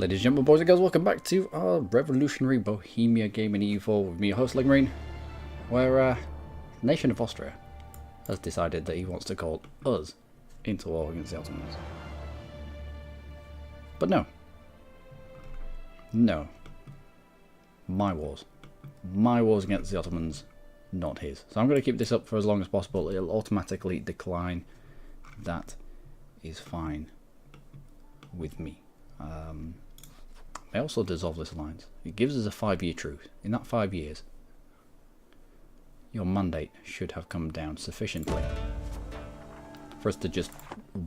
Ladies and gentlemen, boys and girls, welcome back to our revolutionary Bohemia game in EU4 with me, your host Luckymarine, where the nation of Austria has decided that he wants to call us into war against the Ottomans. But no. No. My wars. My wars against the Ottomans, not his. So I'm going to keep this up for as long as possible. It'll automatically decline. That is fine with me. I also dissolve this alliance. It gives us a 5-year truce. In that 5 years, your mandate should have come down sufficiently for us to just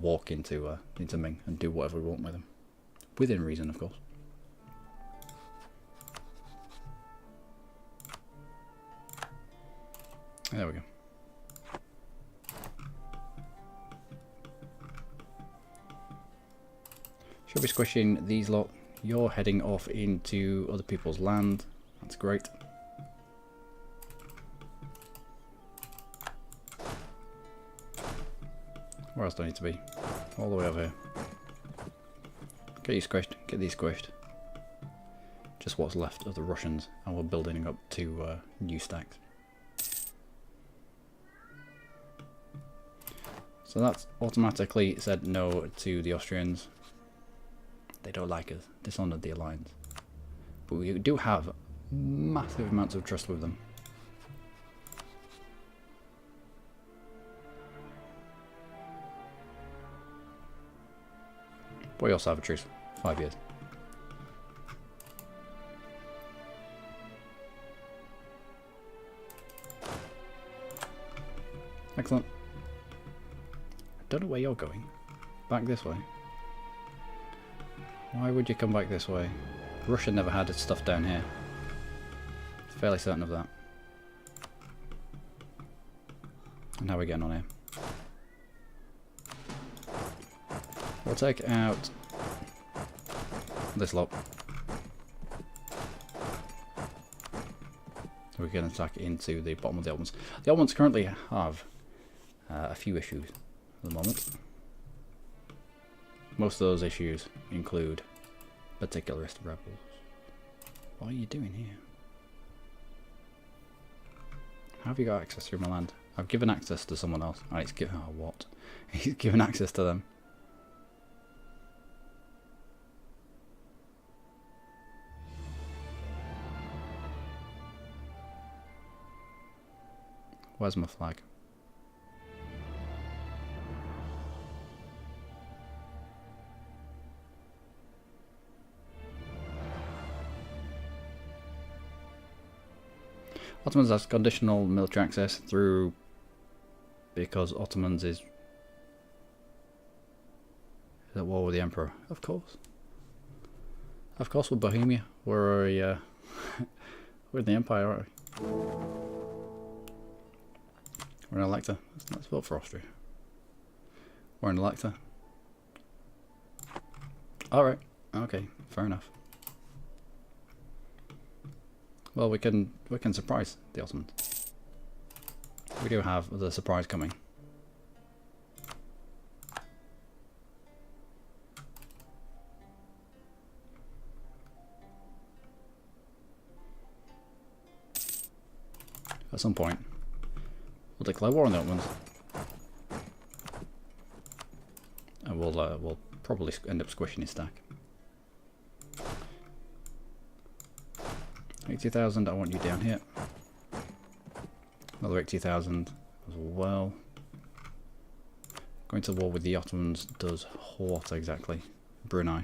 walk into Ming and do whatever we want with them, within reason, of course. There we go. Should be squishing these lot. You're heading off into other people's land. That's great. Where else do I need to be? All the way over here. Get you squished. Get these squished. Just what's left of the Russians, and we're building up to new stacks. So that's automatically said no to the Austrians. They don't like us, dishonoured the alliance. But we do have massive amounts of trust with them. But we also have a truce, 5 years. Excellent. I don't know where you're going. Back this way. Why would you come back this way? Russia never had its stuff down here. Fairly certain of that. And how are we getting on here? We'll take out this lot. We can attack into the bottom of the Ottomans. The Ottomans currently have a few issues at the moment. Most of those issues include particularist rebels. What are you doing here? How have you got access through my land? I've given access to someone else. Oh, he's given. Oh, what? He's given access to them. Where's my flag? Ottomans has conditional military access through because Ottomans is at war with the Emperor. Of course. Of course, with Bohemia, we're in the Empire, aren't we? We're an elector. Let's vote for Austria. We're an elector. Alright, okay, fair enough. Well, we can surprise the Ottomans. We do have the surprise coming. At some point, we'll declare war on the Ottomans, and we'll probably end up squishing his stack. 80,000, I want you down here. Another 80,000 as well. Going to war with the Ottomans does what exactly? Brunei.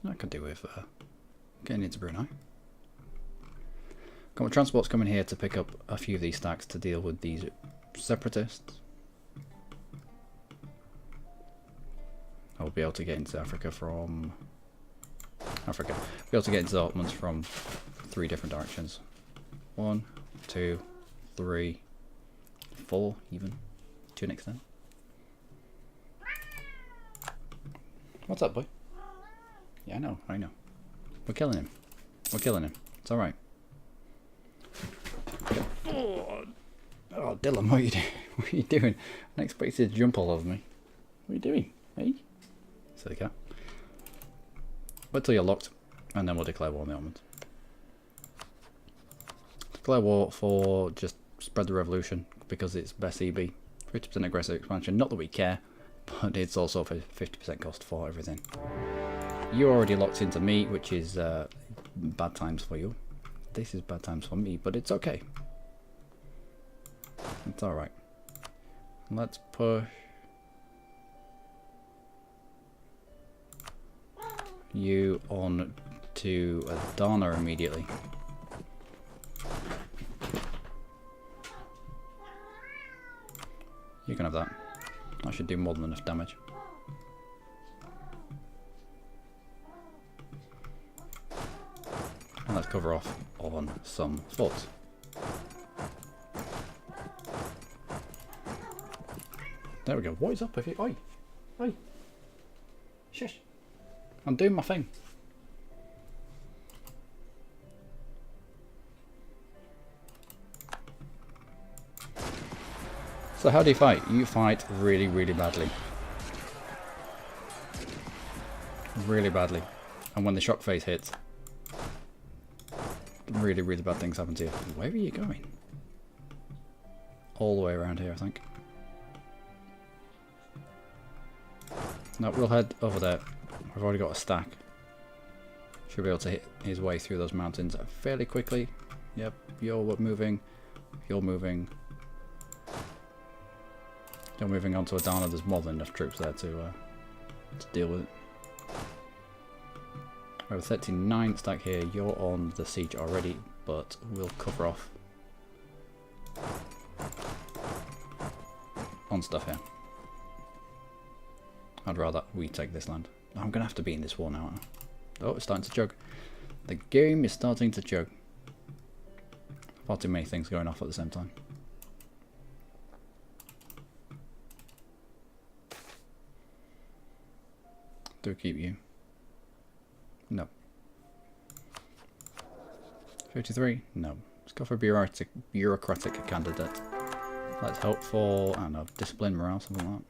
I could do with getting into Brunei. Got my transports coming here to pick up a few of these stacks to deal with these separatists. I'll be able to get into Africa from... Africa. Be able to get into the Ottomans from 3 different directions. 1, 2, 3, 4 even, to an extent. What's up, boy? Yeah, I know. We're killing him. We're killing him. It's alright. Oh, Dylan, what are you doing? What are you doing? Unexpected jump all over me. What are you doing? Hey? Silly cat. Wait till you're locked, and then we'll declare war on the Ottomans. Declare war for just spread the revolution, because it's best EB. 50% aggressive expansion, not that we care, but it's also for 50% cost for everything. You're already locked into me, which is bad times for you. This is bad times for me, but it's okay. It's alright. Let's push you on to Adana immediately. You can have that. That should do more than enough damage. And let's cover off on some forts. There we go. What is up with you? Oi! Oi! Shush! I'm doing my thing. So how do you fight? You fight really, really badly. Really badly. And when the shock phase hits, really, really bad things happen to you. Where are you going? All the way around here, I think. No, we'll head over there. I've already got a stack. Should be able to hit his way through those mountains fairly quickly. Yep, you're moving. You're moving. You're moving on to Adana. There's more than enough troops there to deal with it. I have a 39 stack here. You're on the siege already, but we'll cover off on stuff here. I'd rather we take this land. I'm going to have to be in this war now. Oh, it's starting to chug. The game is starting to chug. Far too many things going off at the same time. Do keep you. No. 53? No. Let's go for a bureaucratic candidate. Let's hope for, I don't know, discipline, morale, something like that.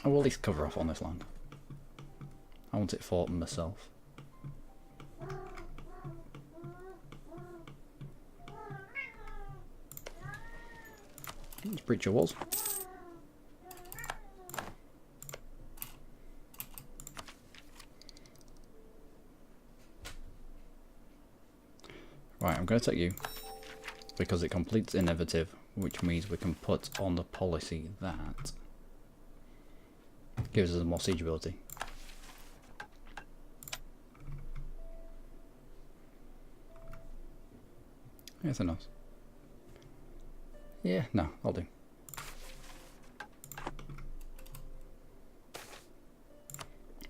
I will at least cover off on this land. I want it fought myself. Let's breach your walls. Right, I'm going to take you because it completes innovative, which means we can put on the policy that gives us more siege ability. Anything else? Yeah, no, I'll do.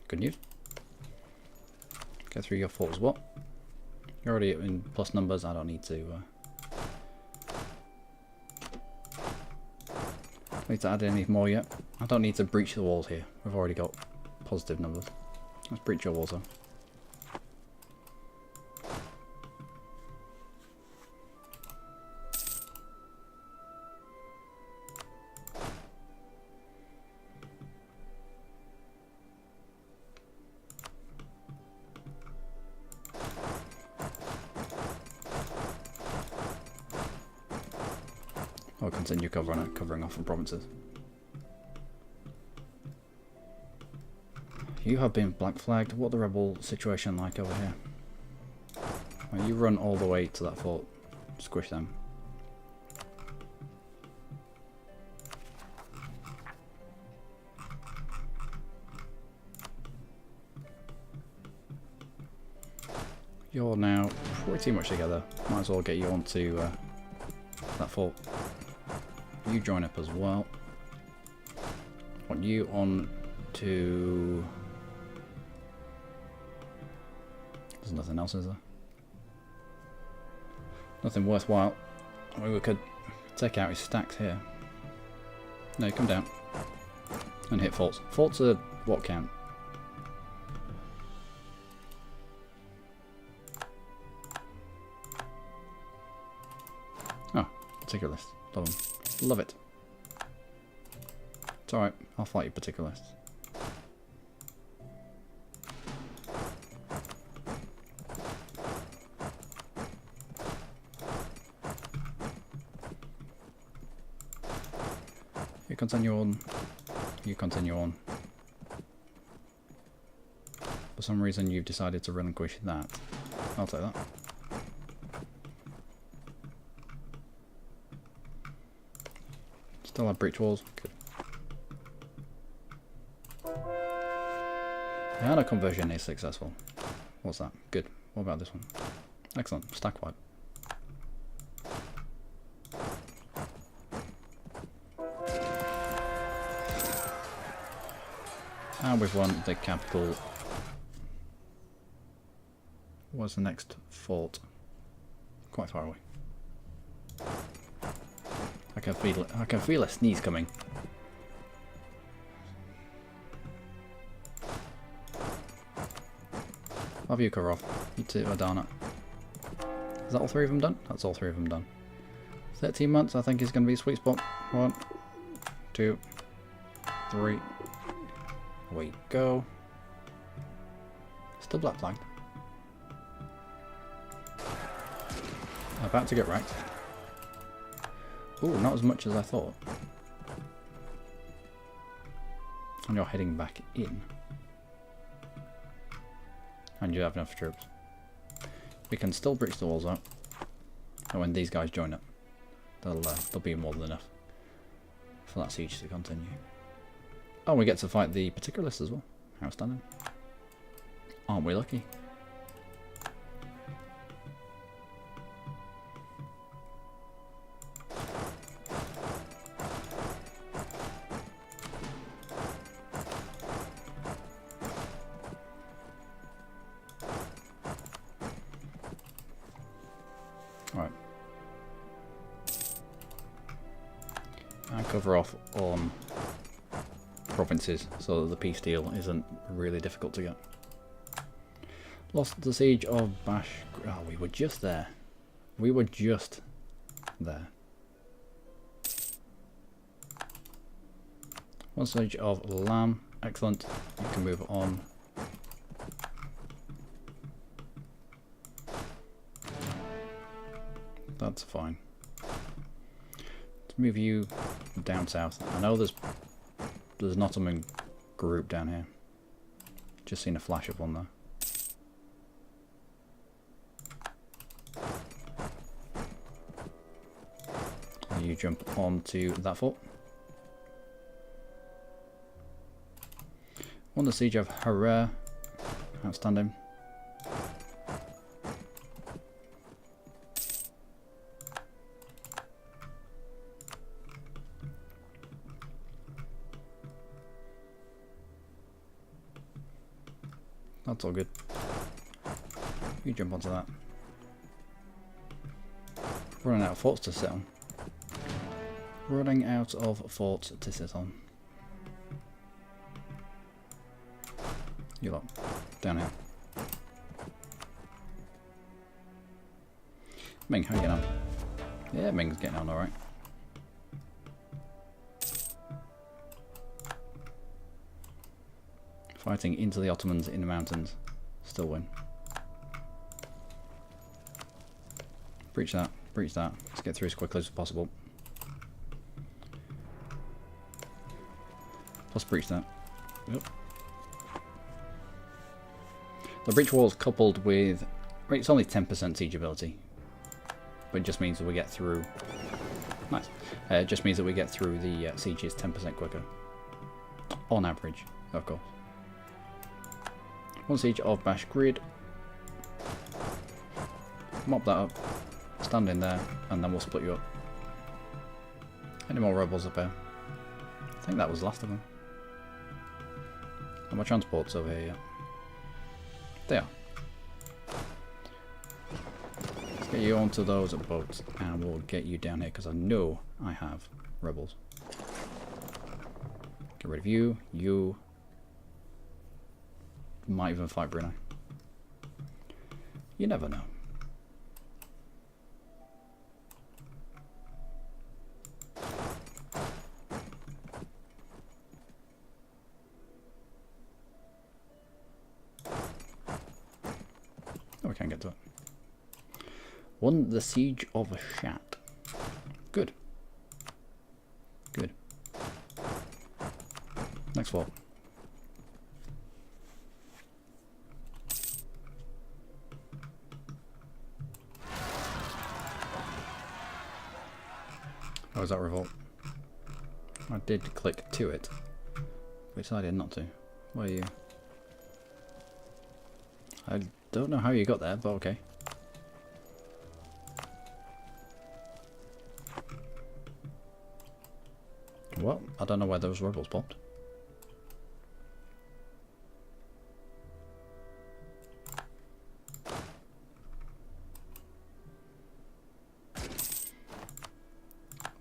Good news. Get through your fort as well. You're already in plus numbers, I don't need to add any more yet. I don't need to breach the walls here. We've already got positive numbers. Let's breach your walls though. I'll continue covering off from provinces. You have been black flagged. What the rebel situation like over here? Well, you run all the way to that fort. Squish them. You're now pretty much together. Might as well get you onto that fort. You join up as well. Want you on to... There's nothing else, is there? Nothing worthwhile. I mean, we could take out his stacks here. No, come down. And hit forts. Forts are what count. Particularists. Love them. Love it. It's alright. I'll fight you, particularists. You continue on. You continue on. For some reason you've decided to relinquish that. I'll take that. Still have breach walls. Good. The Hana conversion is successful. What's that? Good. What about this one? Excellent. Stack wipe. And we've won the capital. What's the next fort? Quite far away. I can feel it. I can feel a sneeze coming. Have you, Karov? You too, Adana. Is that all three of them done? That's all three of them done. 13 months, I think, is going to be a sweet spot. 1, 2, 3. Away you go. Still black flagged. About to get wrecked. Ooh, not as much as I thought. And you're heading back in. And you have enough troops. We can still breach the walls out. And when these guys join up, they'll be more than enough for that siege to continue. Oh, we get to fight the particularists as well. Outstanding. Aren't we lucky? Alright. And cover off on provinces so that the peace deal isn't really difficult to get. Lost the siege of Bash. Oh, we were just there. We were just there. One siege of Lam. Excellent. You can move on. That's fine. Let's move you down south. I know there's an Ottoman group down here. Just seen a flash of one there. You jump onto that fort. Won the siege of Harar. Outstanding. That's all good. You jump onto that. Running out of forts to sit on. Running out of forts to sit on. You lot, down here. Ming, how you getting on? Yeah, Ming's getting on alright. Fighting into the Ottomans in the mountains. Still win. Breach that, breach that. Let's get through as quickly as possible. Plus breach that. Yep. The breach walls coupled with... It's only 10% siege ability. But it just means that we get through... Nice. It just means that we get through the sieges 10% quicker. On average, of course. One siege of Bash Grid. Mop that up. Stand in there, and then we'll split you up. Any more rebels up here? I think that was the last of them. Are my transports over here yet? They are. Let's get you onto those boats, and we'll get you down here, because I know I have rebels. Get rid of you. You might even fight Brunei. You never know. can't get to it. Won the Siege of Shat. Good. Good. Next fort. Oh, is that revolt? I did click to it, but decided not to. Where are you? I don't know how you got there, but okay. Well, I don't know where those rebels popped.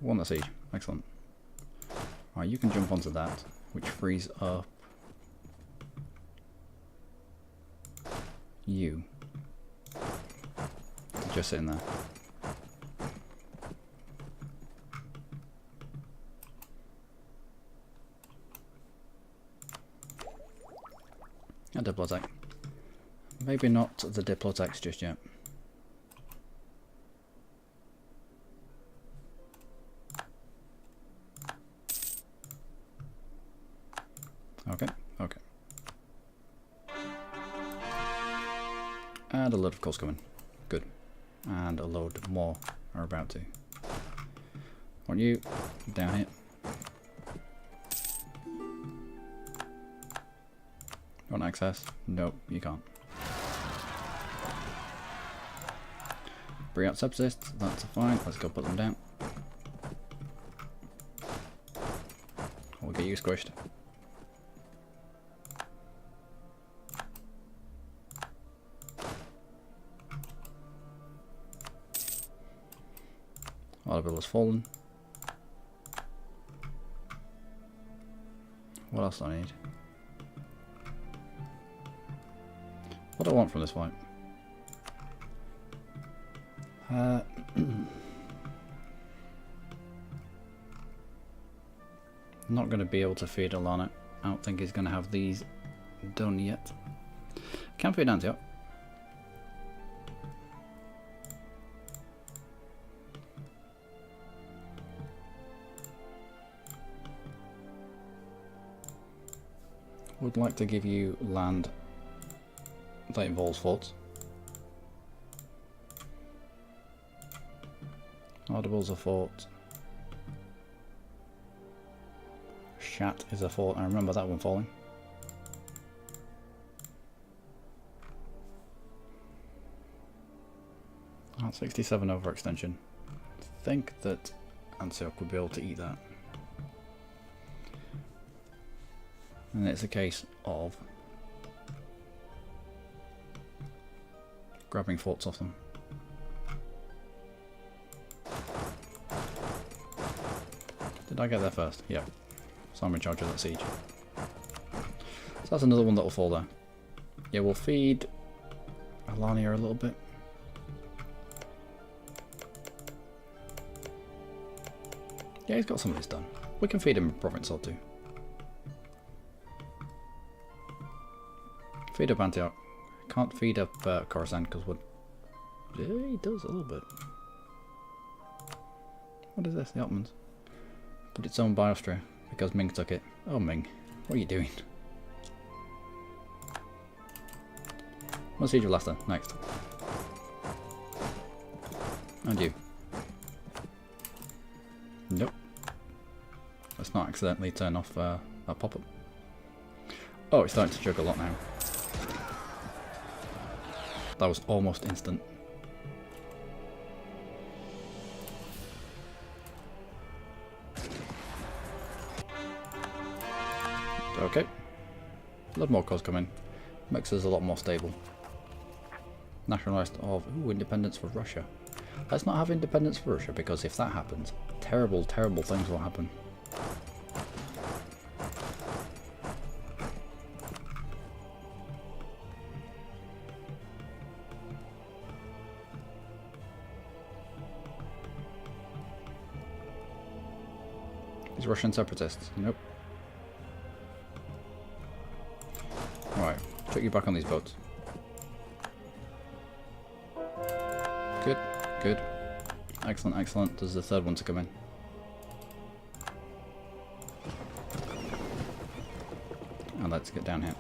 Won the siege. Excellent. Alright, you can jump onto that, which frees up you. Just sitting there. A Diplotech. Maybe not the Diplotechs just yet. Okay, okay. And a load of calls coming. Good. And a load more are about to. Want you down here. Want access? Nope, you can't. Bring out subsists, that's fine. Let's go put them down. We'll get you squished. Audible has fallen. What else do I need? What do I want from this fight? Not going to be able to feed Alana. I don't think he's going to have these done yet. Can feed Antioch. Would like to give you land that involves forts. Audible's a fort. Shat is a fort. I remember that one falling. Oh, 67 overextension. I think that Antioch would be able to eat that. And it's a case of grabbing forts off them. Did I get there first? Yeah. So I'm in charge of that siege. So that's another one that will fall there. Yeah, we'll feed Alania a little bit. Yeah, he's got some of this done. We can feed him a province or two. Feed up Antioch. Can't feed up Coruscant because we're... Yeah, he does a little bit. What is this? The Ottomans. But it's owned by Austria because Ming took it. Oh Ming, what are you doing? One siege of Leicester, next. And you. Nope. Let's not accidentally turn off a pop-up. Oh, it's starting to chug a lot now. That was almost instant. Okay. A lot more cores coming. Makes us a lot more stable. Nationalised of independence for Russia. Let's not have independence for Russia because if that happens, terrible, terrible things will happen. These Russian separatists. Nope. Right, check you back on these boats. Good. Excellent, excellent. There's the third one to come in. And let's get down here.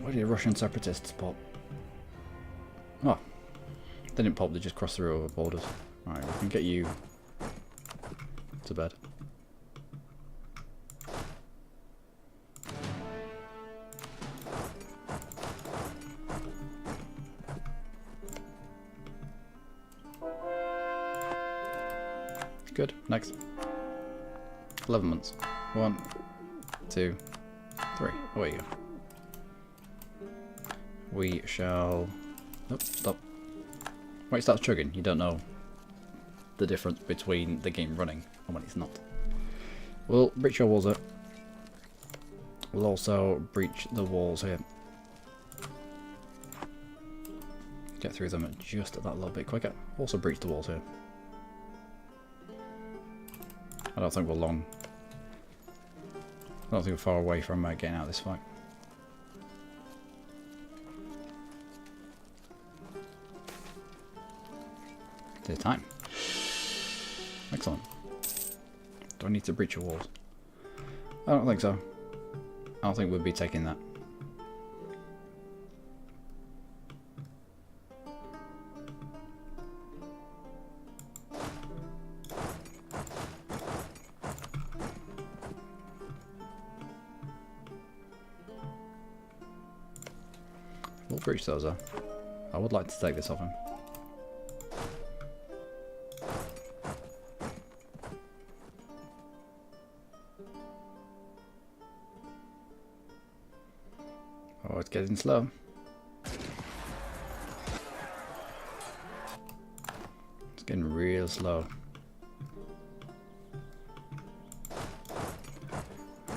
Where did Russian separatists pop? Oh, they didn't pop, they just crossed through over borders. Alright, we can get you to bed. Good, next. 11 months. 1, 2, 3. Away you go. We shall... Oh, stop. When it starts chugging, you don't know the difference between the game running and when it's not. We'll breach your walls up. We'll also breach the walls here. Get through them just that little bit quicker. Also breach the walls here. I don't think we're long. I don't think we're far away from getting out of this fight. It's time. Excellent. Do I need to breach your walls? I don't think so. I don't think we'll be taking that. We'll breach those though. I would like to take this off him. Oh, it's getting slow. It's getting real slow.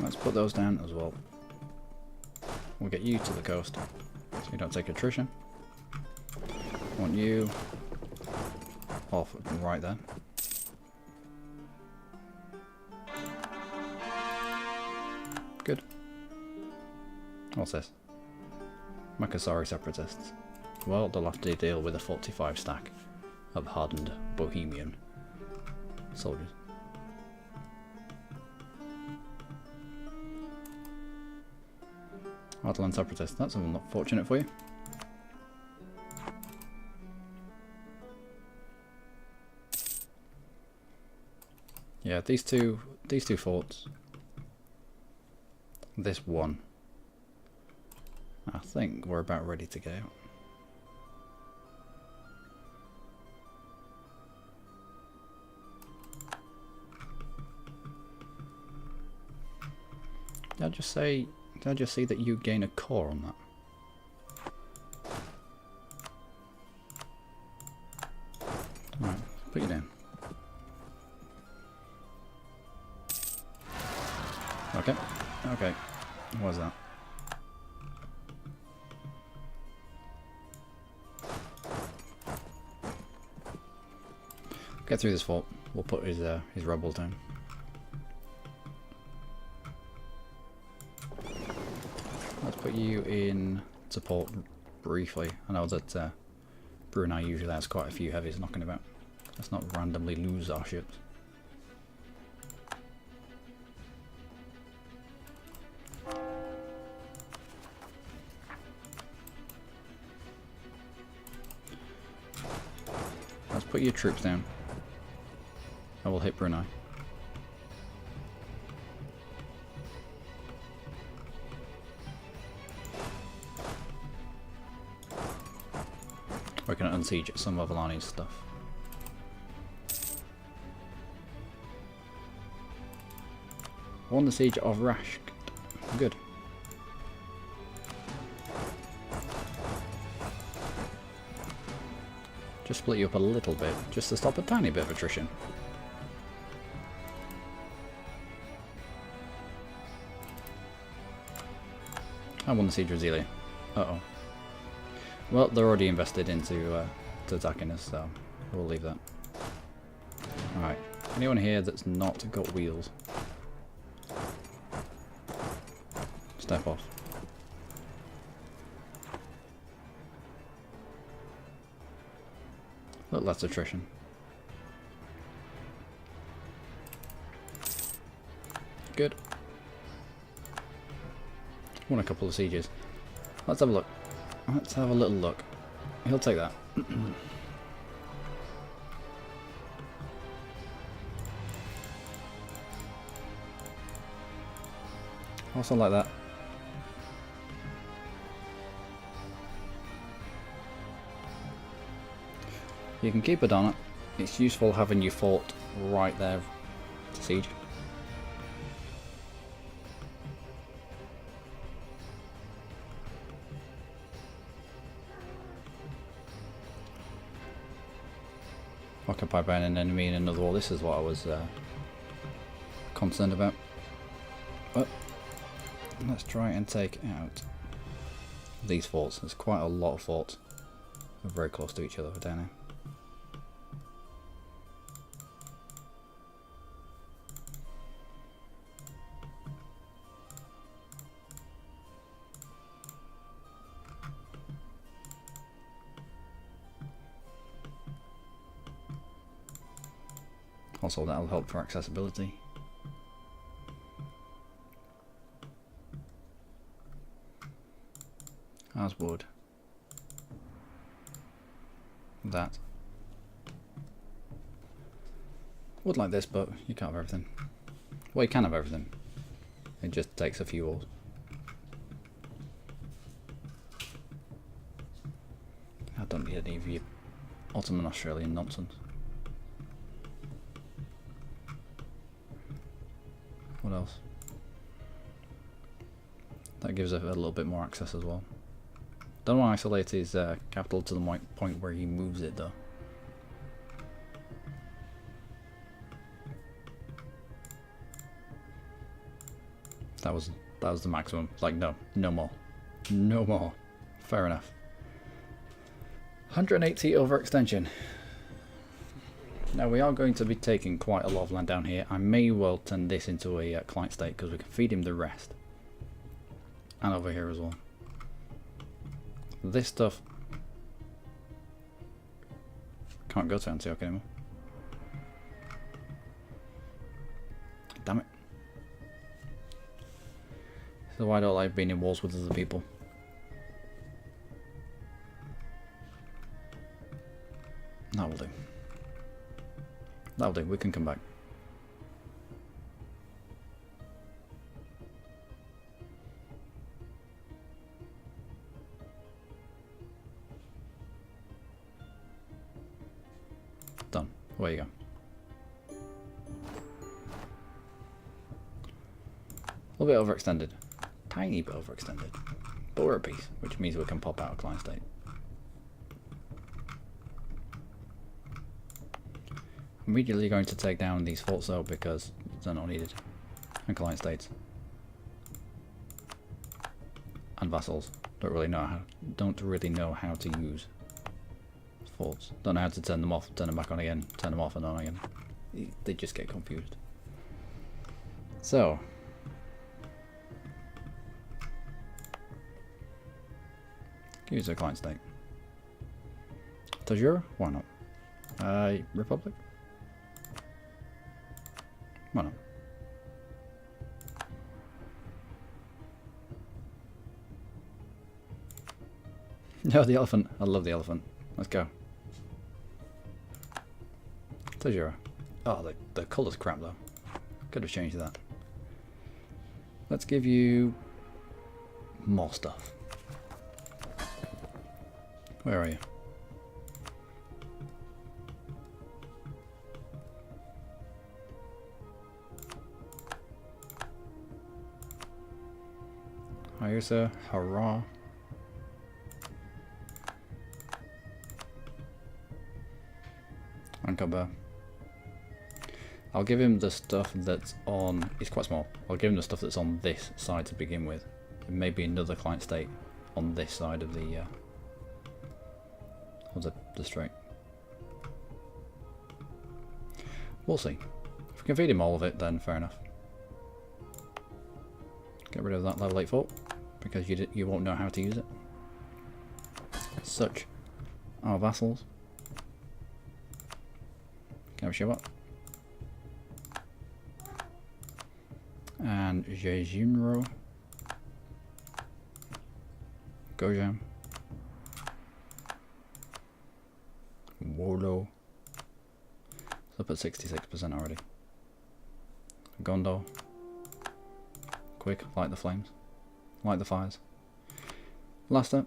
Let's put those down as well. We'll get you to the coast so you don't take attrition. I want you off right there. Good. What's this? Makasari separatists. Well, they'll have to deal with a 45 stack of hardened Bohemian soldiers. Heartland separatists, that's unfortunate for you. Yeah, these two forts. This one. I think we're about ready to go. Did I just see that you gain a core on that? Right, put you down. Okay, okay. What was that? Get through this fort. We'll put his rebels down. Let's put you in support briefly. I know that Brunei usually has quite a few heavies knocking about. Let's not randomly lose our ships. Let's put your troops down. I will hit Brunei. We're going to unsiege some of Alani's stuff. Won the siege of Rashk. Good. Just split you up a little bit, just to stop a tiny bit of attrition. I won the siege of Zelia. Uh-oh. Well, they're already invested into to attacking us, so we'll leave that. Alright. Anyone here that's not got wheels? step off. Look, less attrition. Good. Won a couple of sieges. Let's have a look. Let's have a little look. He'll take that. Also like that. You can keep it on it. It's useful having your fort right there to siege. Occupied by an enemy in another war. This is what I was concerned about. But let's try and take out these forts. There's quite a lot of forts. We're very close to each other down here. Also, that'll help for accessibility. As would that. Would like this, but you can't have everything. Well, you can have everything. It just takes a few wars. I don't need any of your Ottoman Australian nonsense. What else? That gives it a little bit more access as well. Don't want to isolate his capital to the point where he moves it though. That was the maximum. Like no more. No more. Fair enough. 180 overextension. Now we are going to be taking quite a lot of land down here. I may well turn this into a client state because we can feed him the rest. And over here as well. This stuff can't go to Antioch anymore. Damn it. So why don't I like being in wars with other people? That will do. That'll do, we can come back. Done. Away you go. A little bit overextended. Tiny bit overextended. But we're at peace, which means we can pop out a client state. I'm immediately going to take down these forts though because they're not needed. And client states. And vassals. Don't really know how to use forts. Don't know how to turn them off, turn them back on again, turn them off and on again. They just get confused. So use a client state. Tajura? Why not? Republic? Why not? No, the elephant. I love the elephant. Let's go. Tajura. Oh, the colour's crap though. Could have changed that. Let's give you more stuff. Where are you? Hiya, sir. Hurrah. Uncover. I'll give him the stuff that's on... It's quite small. I'll give him the stuff that's on this side to begin with. And maybe another client state on this side of the strait. We'll see. If we can feed him all of it, then fair enough. Get rid of that level 8 fort, because you won't know how to use it. Such are vassals. Can I show up? And Jejinro. Gojam. Wolo. It's up at 66% already. Gondor. Quick, light the flames. Light the fires. Last up.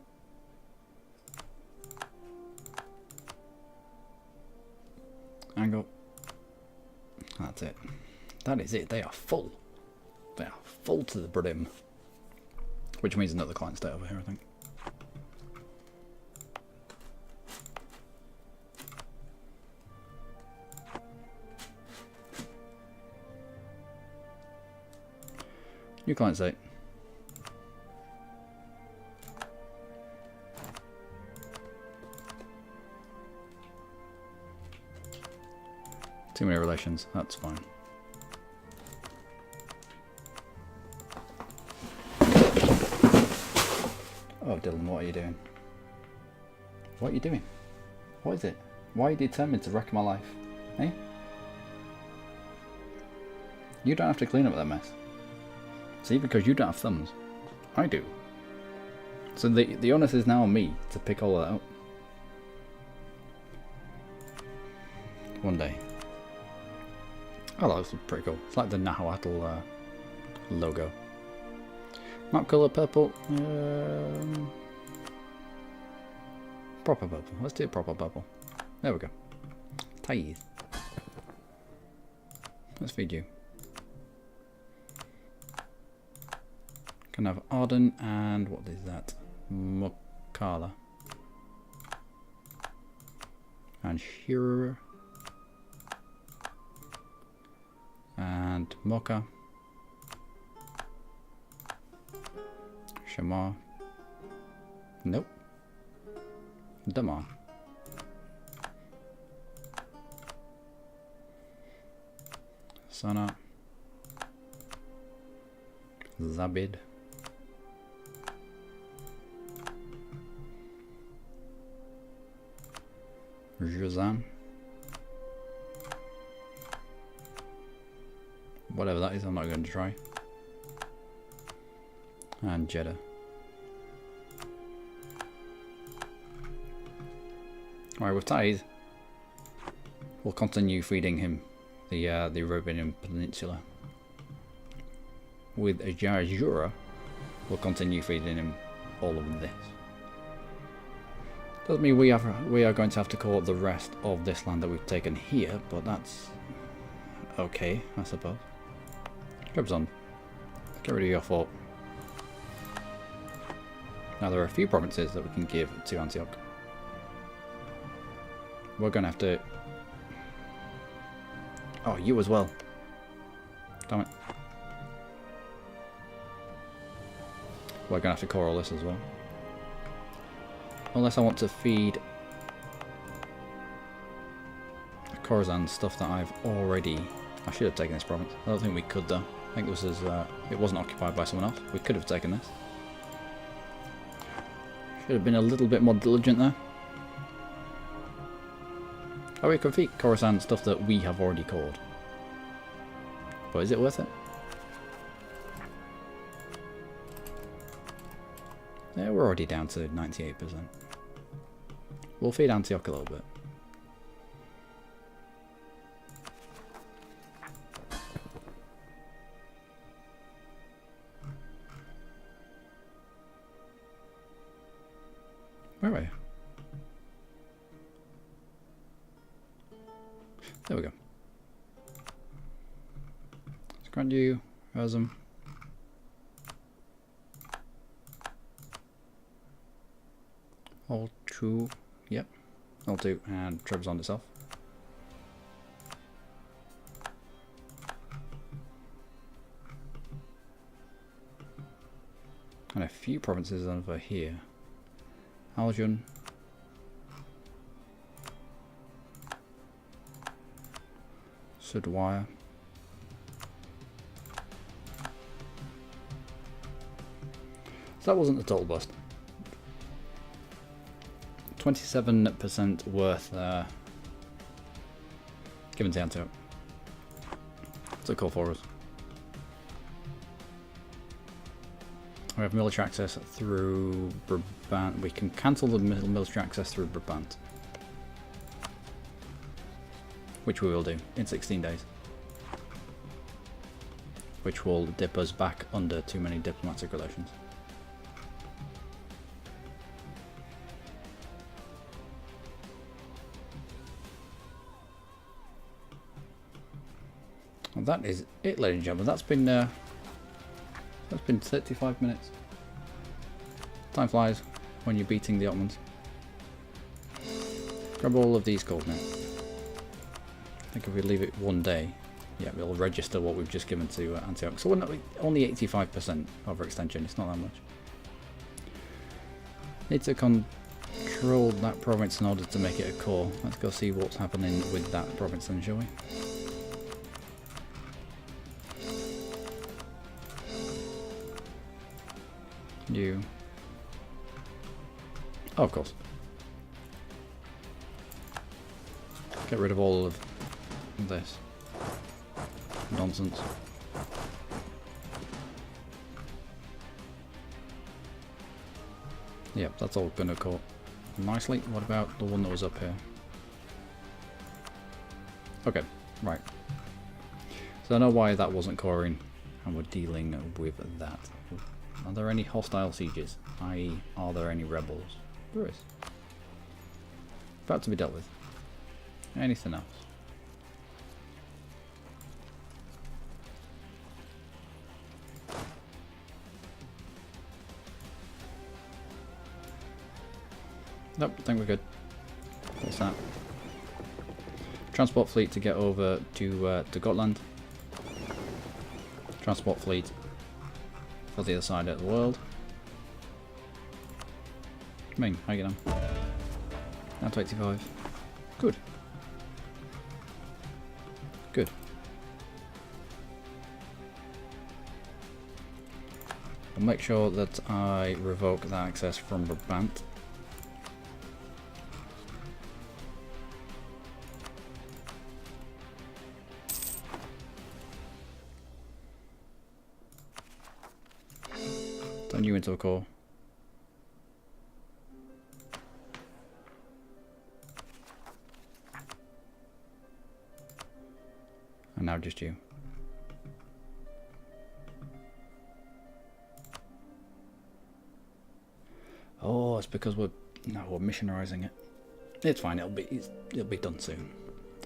Angle. That's it. That is it. They are full. They are full to the brim. Which means another client stay over here, I think. New client state. Too many relations, that's fine. Oh Dylan, what are you doing? What are you doing? What is it? Why are you determined to wreck my life? Eh? You don't have to clean up that mess. See, because you don't have thumbs. I do. So the onus is now on me to pick all of that up. One day. Oh, that looks pretty cool. It's like the Nahuatl logo. Map colour purple. Proper purple. Let's do proper purple. There we go. Ties. Let's feed you. Can have Arden and what is that? Mokala. And Shira. And Mocha. Shamar. Nope. Damar. Sana. Zabid. Juzan. Whatever that is, I'm not going to try. And Jeddah. Alright, with Tide, we'll continue feeding him the Robinian Peninsula. With Jajura, we'll continue feeding him all of this. Doesn't mean we are going to have to call up the rest of this land that we've taken here, but that's okay, I suppose. Trebizond, get rid of your fort. Now there are a few provinces that we can give to Antioch. We're going to have to... Oh, you as well. Damn it. We're going to have to core all this as well. Unless I want to feed Khorasan stuff that I've already... I should have taken this province. I don't think we could though. I think this is... it wasn't occupied by someone else. We could have taken this. Should have been a little bit more diligent there. Oh, we could feed Khorasan stuff that we have already cored. But is it worth it? Yeah, we're already down to 98%. We'll feed Antioch a little bit. Where are you? There we go. Let's grant you Razum. All two, yep, all two, and Trebizond itself. And a few provinces over here. Aljun. Sudwire. So that wasn't a total bust. 27% worth given to Antioch. It's a call for us. We have military access through Brabant. We can cancel the military access through Brabant, which we will do in 16 days. Which will dip us back under too many diplomatic relations. Well, that is it, ladies and gentlemen. That's been 35 minutes. Time flies when you're beating the Ottomans. Grab all of these gold now. I think if we leave it one day, yeah, we'll register what we've just given to Antioch. So we're not, only 85% overextension. It's not that much. Need to control that province in order to make it a core. Let's go see what's happening with that province then, shall we? You. Oh, of course. Get rid of all of this nonsense. Yep, that's all gonna go nicely. What about the one that was up here? Okay, right. So I know why that wasn't coring, and we're dealing with that. Are there any hostile sieges? I.e., are there any rebels? There is. About to be dealt with. Anything else? Nope, I think we're good. What's that? Transport fleet to get over to Gotland. Transport fleet for the other side of the world. Ming, how you getting on? Down to 85. Good. Good. I'll make sure that I revoke that access from Brabant. Turn you into a core. And now just you. Oh, it's because we're missionarizing it. It's fine. It'll be done soon.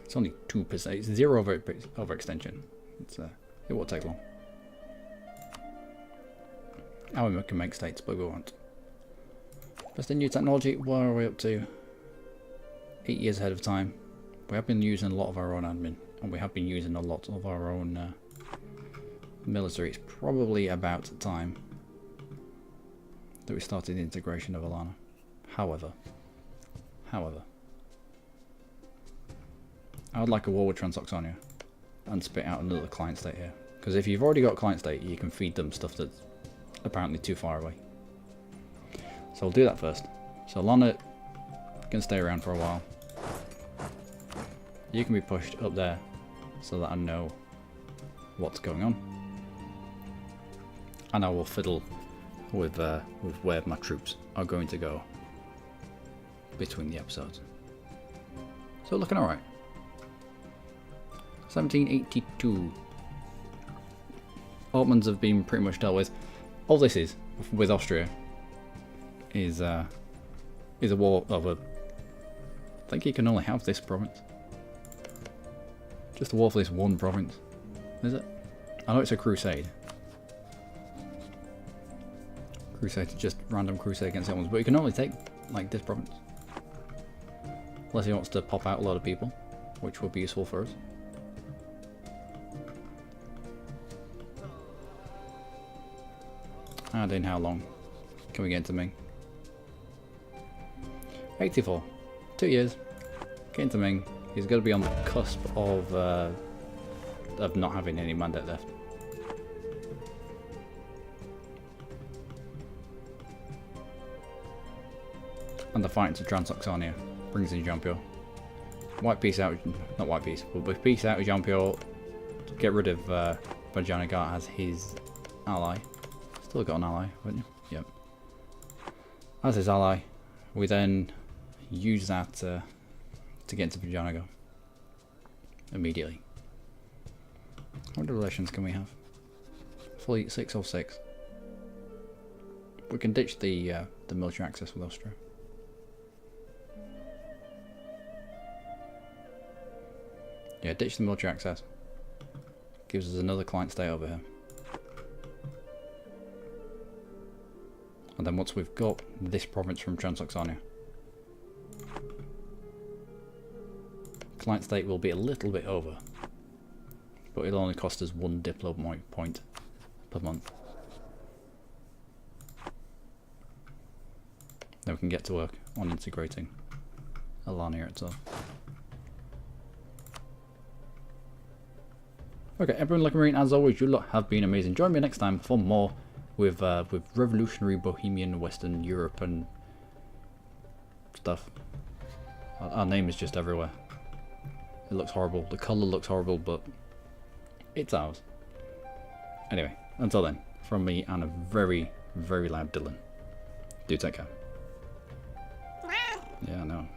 It's only 2%. It's 0 overextension. It won't take long. We can make states, but we won't. Just in new technology. What are we up to? 8 years ahead of time. We have been using a lot of our own admin, and we have been using a lot of our own military. It's probably about time that we started the integration of Alana. However, I would like a war with Transoxania and spit out another client state here. Because if you've already got a client state, you can feed them stuff that's apparently too far away. So we'll do that first. So Alana can stay around for a while. You can be pushed up there so that I know what's going on. And I will fiddle with where my troops are going to go between the episodes. So looking alright. 1782. Ottomans have been pretty much dealt with. All this is with Austria is a war over. I think you can only have this province. Just a war for this one province. Is it? I know it's a crusade. Crusade, just random crusade against the Ottomans, but you can only take like this province. Unless he wants to pop out a lot of people, which will be useful for us. And in how long can we get into Ming? 84. 2 years. Get into Ming. He's going to be on the cusp of not having any mandate left. And the fight into Transoxania brings in Jean-Pierre. White peace out, not white peace, but we peace out with Jean-Pierre. Get rid of Bajanagat as his ally. Still got an ally, haven't you? Yep. As his ally, we then use that to get into Bajanagat immediately. What relations can we have? Fleet 606. We can ditch the military access with Austria. Yeah, ditch the military access. Gives us another client state over here. And then once we've got this province from Transoxania, client state will be a little bit over, but it'll only cost us 1 diplo point per month. Then we can get to work on integrating Alania itself. Okay, everyone, Luckymarine, as always, you lot have been amazing. Join me next time for more with revolutionary Bohemian Western Europe and stuff. Our name is just everywhere. It looks horrible. The colour looks horrible, but it's ours. Anyway, until then, from me and a very, very loud Dylan. Do take care. Yeah, I know.